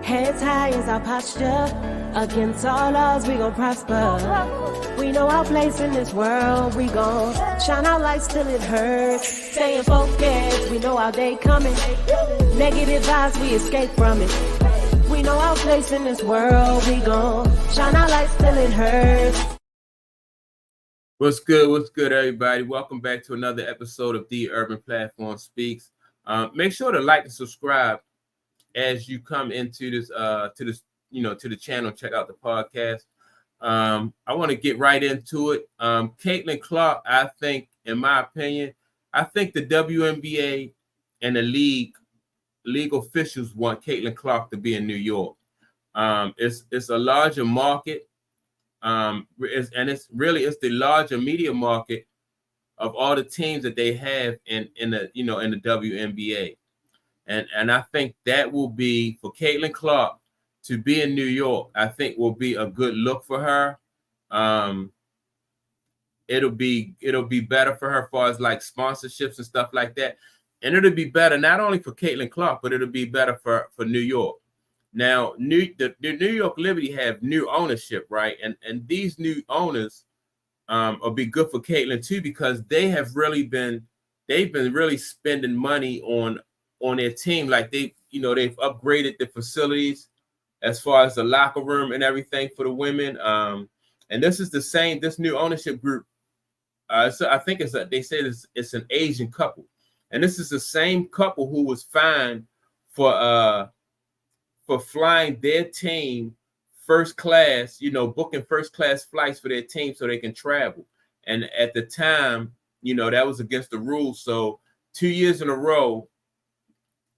Heads high is our posture. Against all odds, we gon' prosper. We know our place in this world. We gon' shine our lights till it hurts. Staying focused, we know our day coming. Negative vibes, we escape from it. We know our place in this world. We gon' shine our lights till it hurts. What's good, everybody? Welcome back to another episode of The Urban Platform Speaks. Make sure to like and subscribe as you come into this to the channel. Check out the podcast. I want to get right into it. Caitlin Clark, I think, in my opinion, I think the WNBA and the league officials want Caitlin Clark to be in New York. It's a larger market. It's the larger media market of all the teams that they have in the WNBA, and I think that will be for Caitlin Clark to be in New York. I think will be a good look for her. It'll be better for her as far as like sponsorships and stuff like that, and it'll be better not only for Caitlin Clark, but it'll be better for New York. Now, the New York Liberty have new ownership, right? And these new owners will be good for Caitlin too, because they've been really spending money on their team. Like they've upgraded the facilities as far as the locker room and everything for the women. And this new ownership group. So I think they said it's an Asian couple, and this is the same couple who was fined for flying their team first class, booking first class flights for their team so they can travel. And at the time, that was against the rules. So 2 years in a row,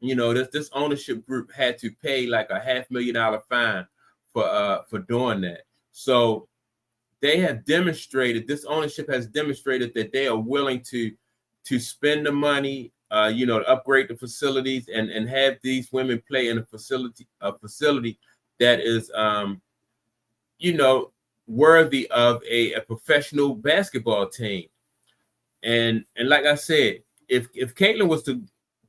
this ownership group had to pay like a $500,000 fine for doing that. So this ownership has demonstrated that they are willing to spend the money, to upgrade the facilities and have these women play in a facility that is, worthy of a professional basketball team. And like I said, if Caitlin was to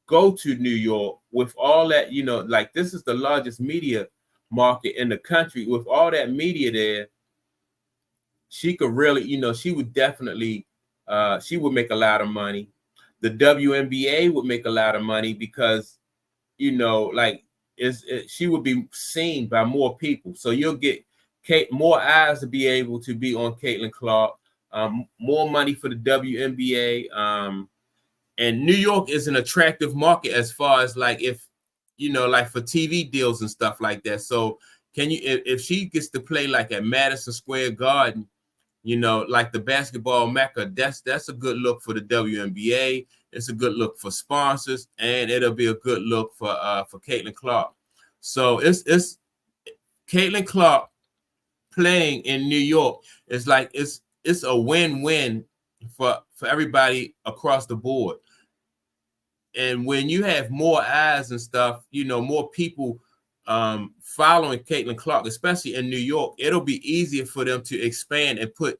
go to New York with all that, like this is the largest media market in the country, with all that media there, she could really, she would definitely, she would make a lot of money. The WNBA would make a lot of money because, she would be seen by more people. So you'll get more eyes to be able to be on Caitlin Clark, more money for the WNBA. And New York is an attractive market as far as like like for TV deals and stuff like that. So if she gets to play like at Madison Square Garden, like the basketball mecca, that's a good look for the WNBA. It's a good look for sponsors, and it'll be a good look for Caitlin Clark. So it's Caitlin Clark playing in New York. It's like it's a win-win for everybody across the board. And when you have more eyes and stuff, more people following Caitlin Clark, especially in New York, it'll be easier for them to expand and put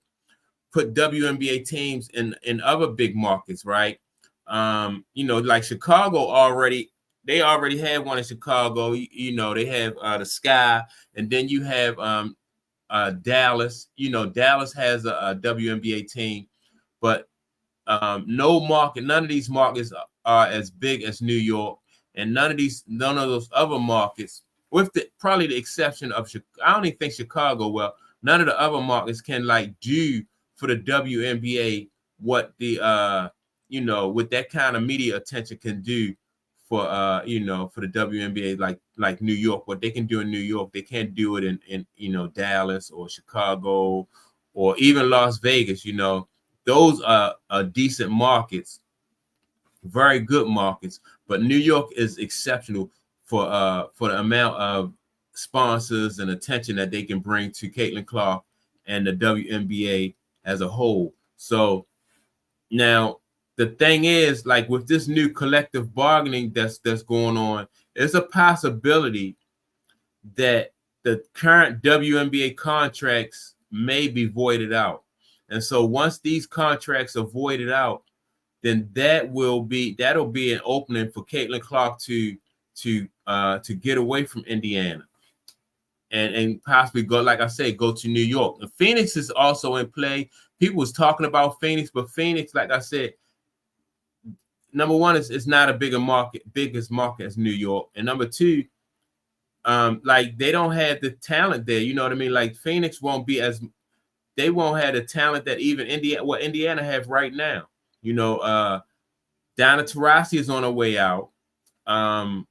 WNBA teams in other big markets, right? Like Chicago already have one in Chicago. They have the Sky, and then you have Dallas. Dallas has a WNBA team, but none of these markets are as big as New York, and none of those other markets, with probably the exception of I don't even think Chicago. Well, none of the other markets can like do for the WNBA what the with that kind of media attention can do for for the WNBA, like New York. What they can do in New York, they can't do it in Dallas or Chicago or even Las Vegas. Those are decent markets, very good markets, but New York is exceptional for the amount of sponsors and attention that they can bring to Caitlin Clark and the WNBA as a whole. So now the thing is, like with this new collective bargaining that's going on, there's a possibility that the current WNBA contracts may be voided out. And so once these contracts are voided out, then that'll be an opening for Caitlin Clark to to get away from Indiana and possibly go, like I said, go to New York. And Phoenix is also in play. People was talking about Phoenix, but Phoenix, like I said, number one, it's not a biggest market as New York, and number two, like they don't have the talent there. You know what I mean? Like Phoenix won't have the talent that even Indiana have right now. You know, Donna Taurasi is on her way out. And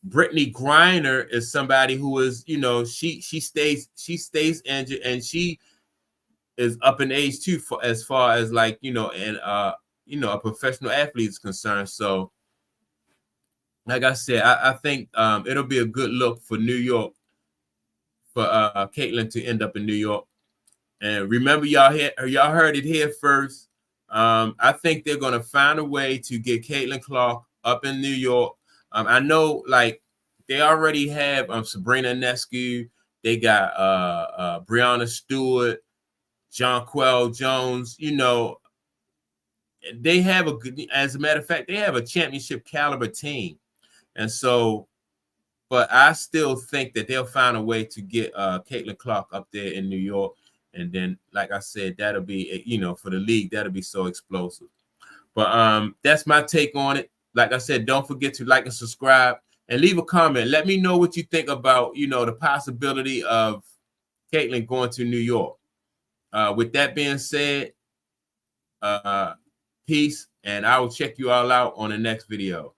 Brittany Griner is somebody who is, you know, she stays injured, and she is up in age too, as far as like, you know, and a professional athlete is concerned. So like I said, I think it'll be a good look for New York, for Caitlin to end up in New York. And remember, y'all heard it here first. I think they're gonna find a way to get Caitlin Clark up in New York. I know, like they already have Sabrina Ionescu. They got Breonna Stewart, Jonquel Jones. You know, they have a good. As a matter of fact, they have a championship caliber team, and so. But I still think that they'll find a way to get Caitlin Clark up there in New York. And then, like I said, that'll be, you know, for the league, that'll be so explosive. But that's my take on it. Like I said, don't forget to like and subscribe and leave a comment. Let me know what you think about, you know, the possibility of Caitlin going to New York. With that being said, peace, and I will check you all out on the next video.